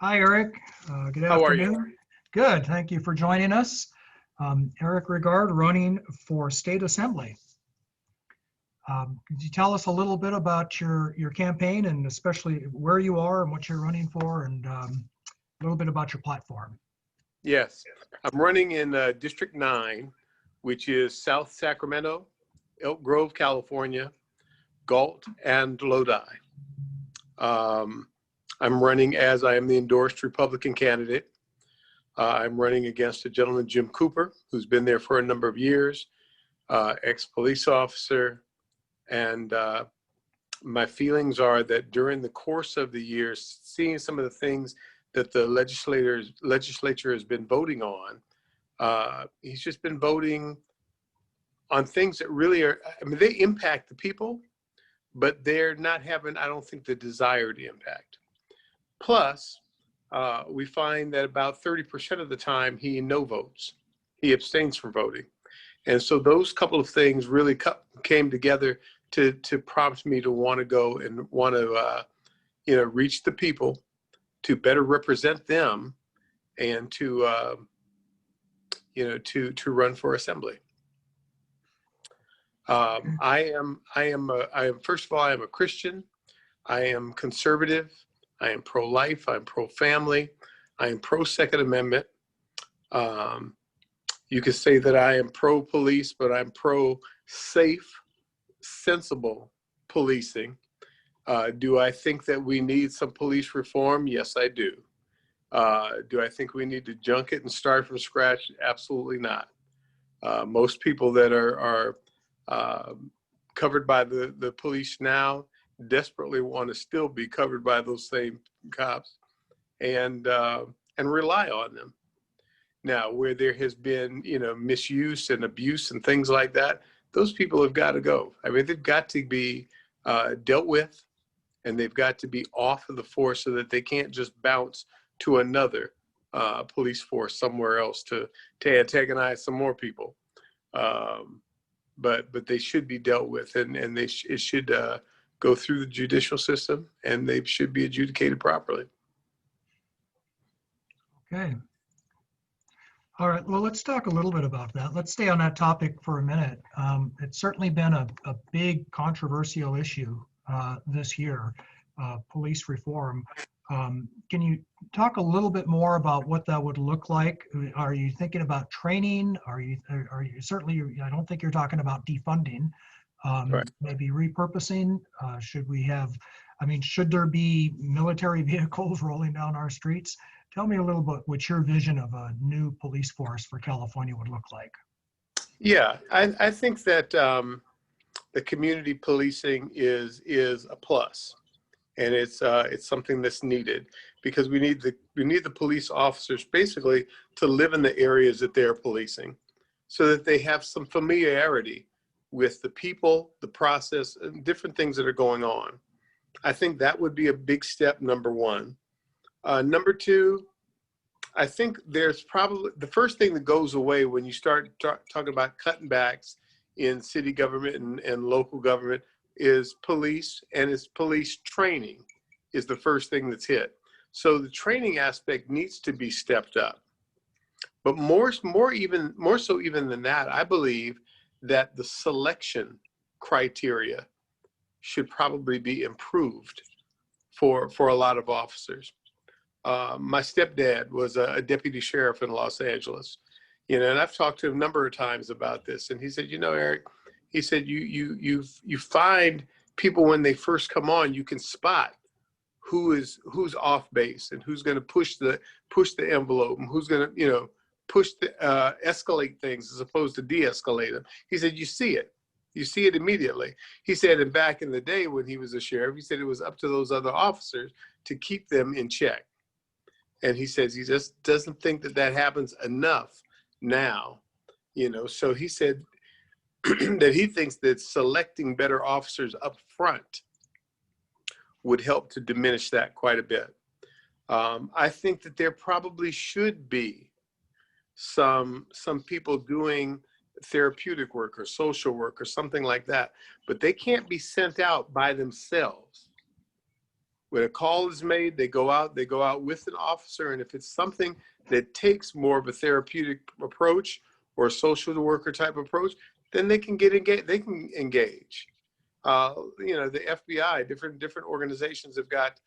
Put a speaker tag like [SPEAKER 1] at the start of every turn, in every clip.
[SPEAKER 1] Hi, Eric. Good
[SPEAKER 2] How are you?
[SPEAKER 1] afternoon. Good. Thank you for joining us. Eric Rigard, running for state assembly. Could you tell us a little bit about your campaign and especially where you are and what you're running for, and a little bit about your platform?
[SPEAKER 2] Yes, I'm running in District 9, which is South Sacramento, Elk Grove, California, Galt, and Lodi. I'm running as I am the endorsed Republican candidate. I'm running against a gentleman, Jim Cooper, who's been there for a number of years, ex-police officer. And my feelings are that during the course of the year, seeing some of the things that the legislature has been voting on, he's just been voting on things that really are, I mean, they impact the people, but they're not having, I don't think, the desired impact. Plus, we find that about 30% of the time he no votes. He abstains from voting. And so those couple of things really came together to prompt me to want to go and want to, reach the people, to better represent them, and to run for assembly. I am first of all, I am a Christian. I am conservative. I am pro-life. I'm pro-family. I am pro-Second Amendment. You could say that I am pro-police, but I'm pro-safe, sensible policing. Do I think that we need some police reform? Yes, I do. Do I think we need to junk it and start from scratch? Absolutely not. Most people that are covered by the police now desperately want to still be covered by those same cops and rely on them. Now, where there has been, misuse and abuse and things like that, those people have got to go. I mean, they've got to be dealt with, and they've got to be off of the force so that they can't just bounce to another police force somewhere else to antagonize some more people. But they should be dealt with, and it should go through the judicial system, and they should be adjudicated properly.
[SPEAKER 1] Okay. All right. Well, let's talk a little bit about that. Let's stay on that topic for a minute. It's certainly been a big controversial issue this year, police reform. Can you talk a little bit more about what that would look like? Are you thinking about training? Are you certainly, I don't think you're talking about defunding,
[SPEAKER 2] Right.
[SPEAKER 1] Maybe repurposing. Should there be military vehicles rolling down our streets? Tell me a little bit what your vision of a new police force for California would look like.
[SPEAKER 2] Yeah, I think that the community policing is a plus. And it's something that's needed, because we need the police officers basically to live in the areas that they're policing, so that they have some familiarity with the people, the process, and different things that are going on. I think that would be a big step, number one. Number two, I think there's probably the first thing that goes away when you start talking about cutting backs in city government and local government is police, and it's police training is the first thing that's hit. So the training aspect needs to be stepped up. But more so even than that, I believe that the selection criteria should probably be improved for a lot of officers. My stepdad was a deputy sheriff in Los Angeles, and I've talked to him a number of times about this, and he said, Eric, he said, you find people when they first come on, you can spot who's off base and who's going to push the envelope, and who's going to escalate things as opposed to de-escalate them. He said you see it immediately. He said, and back in the day when he was a sheriff, he said it was up to those other officers to keep them in check. And he says he just doesn't think that happens enough now, so he said that he thinks that selecting better officers up front would help to diminish that quite a bit. I think that there probably should be some people doing therapeutic work or social work or something like that, but they can't be sent out by themselves. when a call is made, they go out with an officer. And if it's something that takes more of a therapeutic approach or a social worker type approach, then they can get engaged. They can engage. You know, the FBI, different organizations have got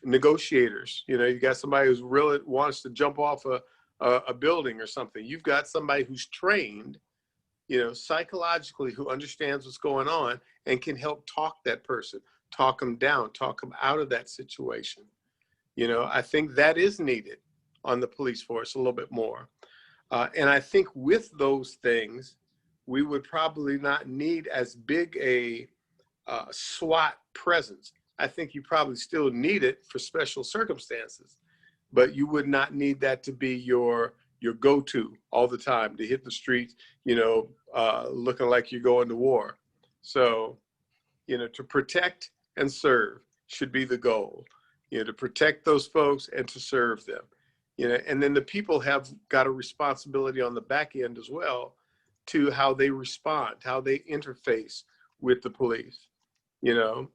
[SPEAKER 2] negotiators. You know, you got somebody who's really wants to jump off a building or something. You've got somebody who's trained, you know, psychologically, who understands what's going on and can help talk that person, talk them down, talk them out of that situation. You know, I think that is needed on the police force a little bit more. And I think with those things, we would probably not need as big a SWAT presence. I think you probably still need it for special circumstances, but you would not need that to be your go-to all the time to hit the streets, you know, looking like you're going to war. So, you know, to protect and serve should be the goal, you know, to protect those folks and to serve them, you know, and then the people have got a responsibility on the back end as well to how they respond, how they interface with the police. You know,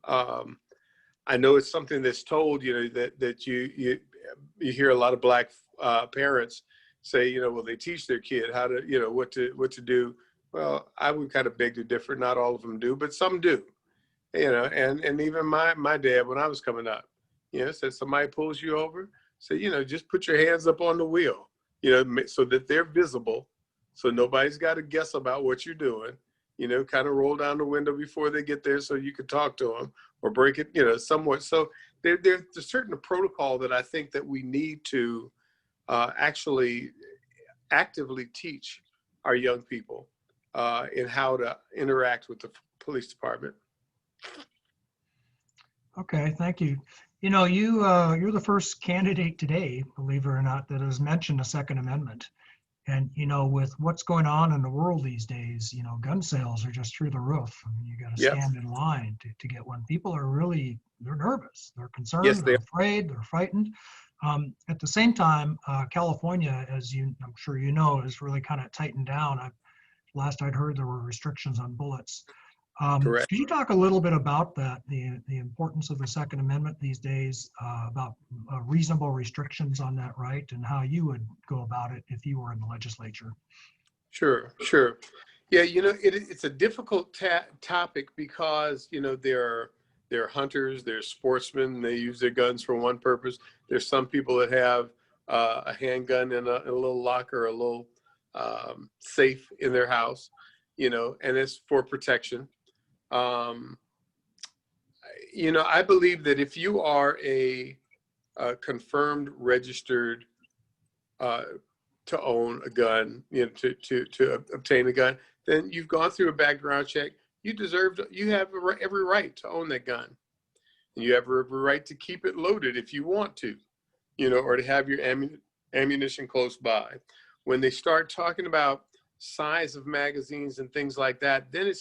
[SPEAKER 2] I know it's something that's told, you know, that you hear a lot of Black parents say, you know, well, they teach their kid how to, you know, what to do. Well, I would kind of beg to differ. Not all of them do, but some do. You know, and even my dad, when I was coming up, you know, said somebody pulls you over, say, you know, just put your hands up on the wheel, you know, so that they're visible, so nobody's got to guess about what you're doing. You know, kind of roll down the window before they get there so you can talk to them or break it, you know, somewhat. So there's a certain protocol that I think that we need to actually actively teach our young people in how to interact with the police department.
[SPEAKER 1] Okay, thank you. You know, you're the first candidate today, believe it or not, that has mentioned a Second Amendment. And, you know, with what's going on in the world these days, you know, gun sales are just through the roof. I mean, you got to
[SPEAKER 2] Yep.
[SPEAKER 1] stand in line to get one. People are really, they're nervous, they're concerned,
[SPEAKER 2] Yes,
[SPEAKER 1] they're afraid, they're frightened. At the same time, California, as I'm sure you know, is really kind of tightened down. Last I'd heard, there were restrictions on bullets.
[SPEAKER 2] Correct.
[SPEAKER 1] Could you talk a little bit about that, the importance of the Second Amendment these days, about reasonable restrictions on that right, and how you would go about it if you were in the legislature?
[SPEAKER 2] Sure. Yeah, you know, it's a difficult topic because, you know, there are hunters, there's sportsmen, they use their guns for one purpose. There's some people that have a handgun in a little locker, a little safe in their house, you know, and it's for protection. You know, I believe that if you are a confirmed, registered to own a gun, you know, to obtain a gun, then you've gone through a background check. You have every right to own that gun, and you have every right to keep it loaded if you want to, you know, or to have your ammunition close by. When they start talking about size of magazines and things like that, then they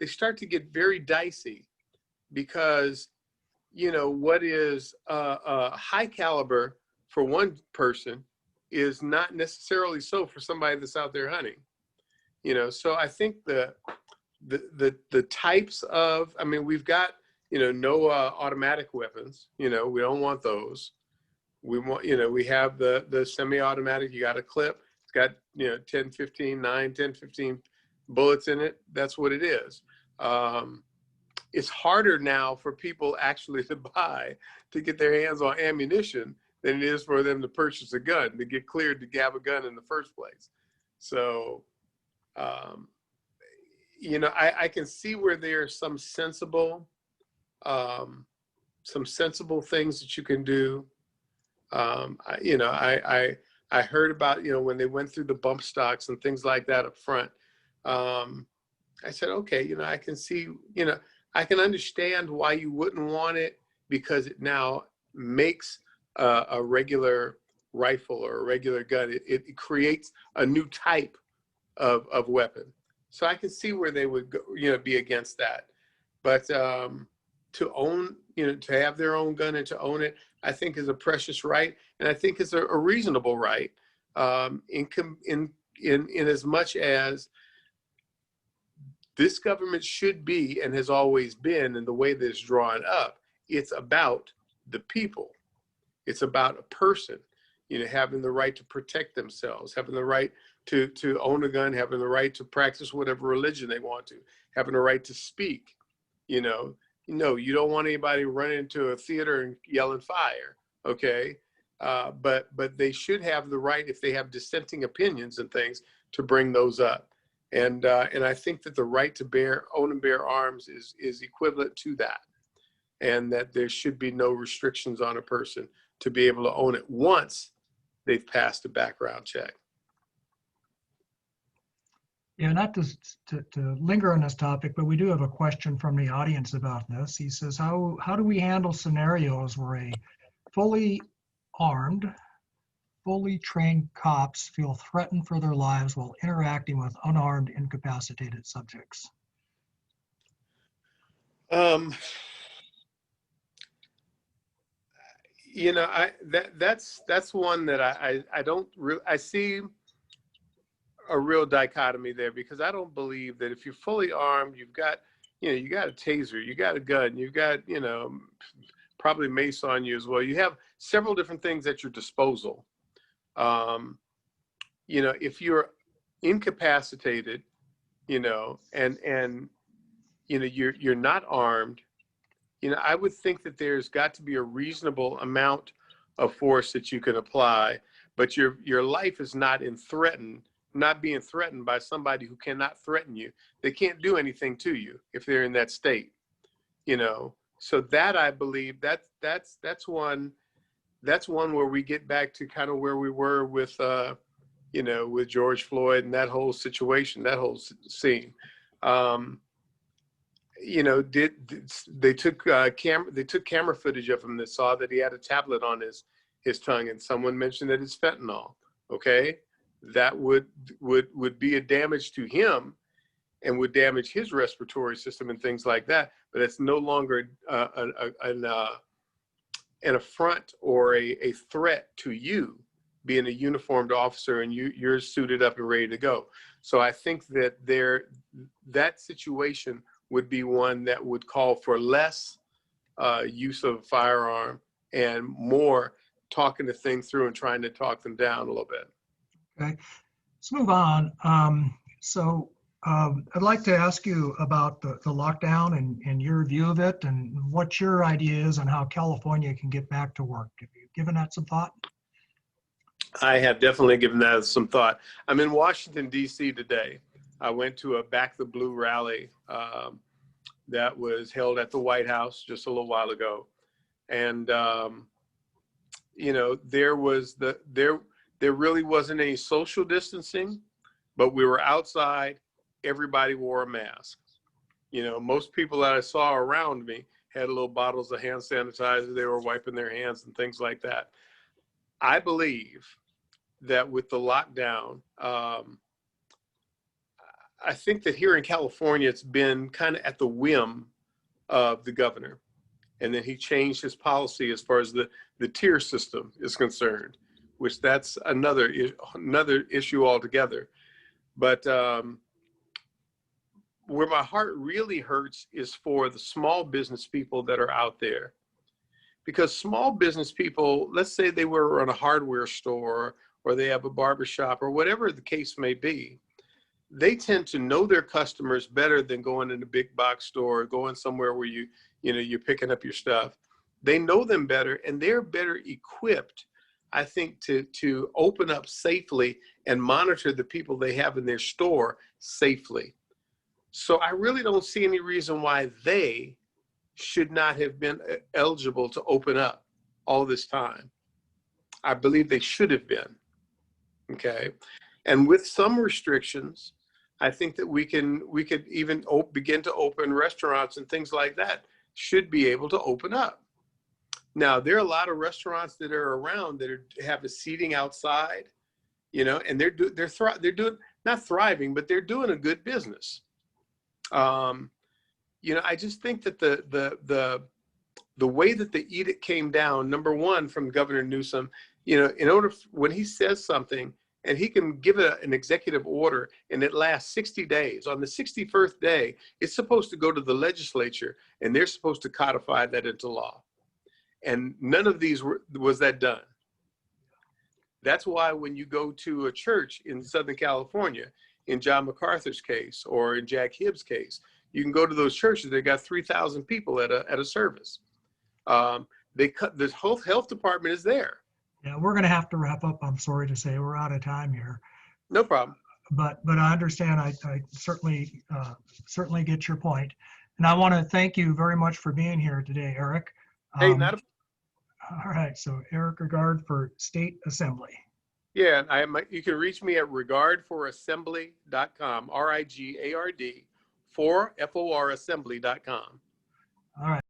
[SPEAKER 2] start to get very dicey, because, you know, what is high caliber for one person is not necessarily so for somebody that's out there hunting. You know, so I think the types of, I mean, we've got, you know, no automatic weapons. You know, we don't want those. We want, you know, we have the semi-automatic. You got a clip. It's got, you know, 10, 15 bullets in it. That's what it is. It's harder now for people actually to get their hands on ammunition than it is for them to purchase a gun, to get cleared to have a gun in the first place. So, you know, I can see where there's some sensible things that you can do. You know, I heard about, you know, when they went through the bump stocks and things like that up front. I said, okay, you know, I can see, you know, I can understand why you wouldn't want it, because it now makes a regular rifle or a regular gun. It creates a new type of weapon. So I can see where they would go, you know, be against that. But to own, you know, to have their own gun and to own it, I think is a precious right, and I think it's a reasonable right. In as much as this government should be, and has always been, in the way that it's drawn up, it's about the people. It's about a person, you know, having the right to protect themselves, having the right to own a gun, having the right to practice whatever religion they want to, having the right to speak. You know, no, you don't want anybody running into a theater and yelling fire, okay? But they should have the right, if they have dissenting opinions and things, to bring those up. And I think that the right to own and bear arms is equivalent to that, and that there should be no restrictions on a person to be able to own it once they've passed a background check.
[SPEAKER 1] Yeah, not to linger on this topic, but we do have a question from the audience about this. He says, how do we handle scenarios where a fully armed, fully trained cops feel threatened for their lives while interacting with unarmed, incapacitated subjects?
[SPEAKER 2] You know, that's one that I don't really, I see a real dichotomy there, because I don't believe that if you're fully armed, you've got, you know, you got a taser, you got a gun, you've got, you know, probably mace on you as well. You have several different things at your disposal. You know, if you're incapacitated, you know, and you know, you're not armed, you know, I would think that there's got to be a reasonable amount of force that you can apply, but your life is not being threatened by somebody who cannot threaten you. They can't do anything to you if they're in that state, you know. So that, I believe, that's one where we get back to kind of where we were with you know, with George Floyd and that whole situation, that whole scene. You know, they took camera footage of him that saw that he had a tablet on his tongue, and someone mentioned that it's fentanyl. Okay, that would be a damage to him and would damage his respiratory system and things like that. But it's no longer an affront or a threat to you, being a uniformed officer and you're suited up and ready to go. So I think that that situation would be one that would call for less use of a firearm and more talking the thing through and trying to talk them down a little bit.
[SPEAKER 1] Okay, let's move on. I'd like to ask you about the lockdown and your view of it, and what your idea is on how California can get back to work. Have you given that some thought?
[SPEAKER 2] I have definitely given that some thought. I'm in Washington, D.C. today. I went to a Back the Blue rally that was held at the White House just a little while ago. And, you know, there really wasn't any social distancing, but we were outside. Everybody wore a mask. You know, most people that I saw around me had little bottles of hand sanitizer. They were wiping their hands and things like that. I believe that with the lockdown, I think that here in California, it's been kind of at the whim of the governor. And then he changed his policy as far as the tier system is concerned, which that's another issue altogether. But where my heart really hurts is for the small business people that are out there. Because small business people, let's say they were in a hardware store or they have a barbershop or whatever the case may be, they tend to know their customers better than going in a big box store or going somewhere where you're picking up your stuff. They know them better, and they're better equipped, I think, to open up safely and monitor the people they have in their store safely. So I really don't see any reason why they should not have been eligible to open up all this time. I believe they should have been, okay? And with some restrictions, I think that we could even begin to open restaurants and things like that should be able to open up. Now, there are a lot of restaurants that are around that have a seating outside, you know, and they're doing not thriving, but they're doing a good business. You know, I just think that the way that the edict came down, number one, from Governor Newsom, you know, when he says something, and he can give an executive order, and it lasts 60 days. On the 61st day, it's supposed to go to the legislature, and they're supposed to codify that into law. And none of these was that done. That's why when you go to a church in Southern California, in John MacArthur's case or in Jack Hibbs' case, you can go to those churches. They got 3,000 people at a service. The whole health department is there.
[SPEAKER 1] Yeah, we're going to have to wrap up. I'm sorry to say we're out of time here.
[SPEAKER 2] No problem.
[SPEAKER 1] But I understand. I certainly get your point, and I want to thank you very much for being here today, Eric.
[SPEAKER 2] Hey, not a.
[SPEAKER 1] All right. So Eric Rigard for State Assembly.
[SPEAKER 2] Yeah, you can reach me at rigardforassembly.com. RIGARD for FOR assembly.com.
[SPEAKER 1] All right.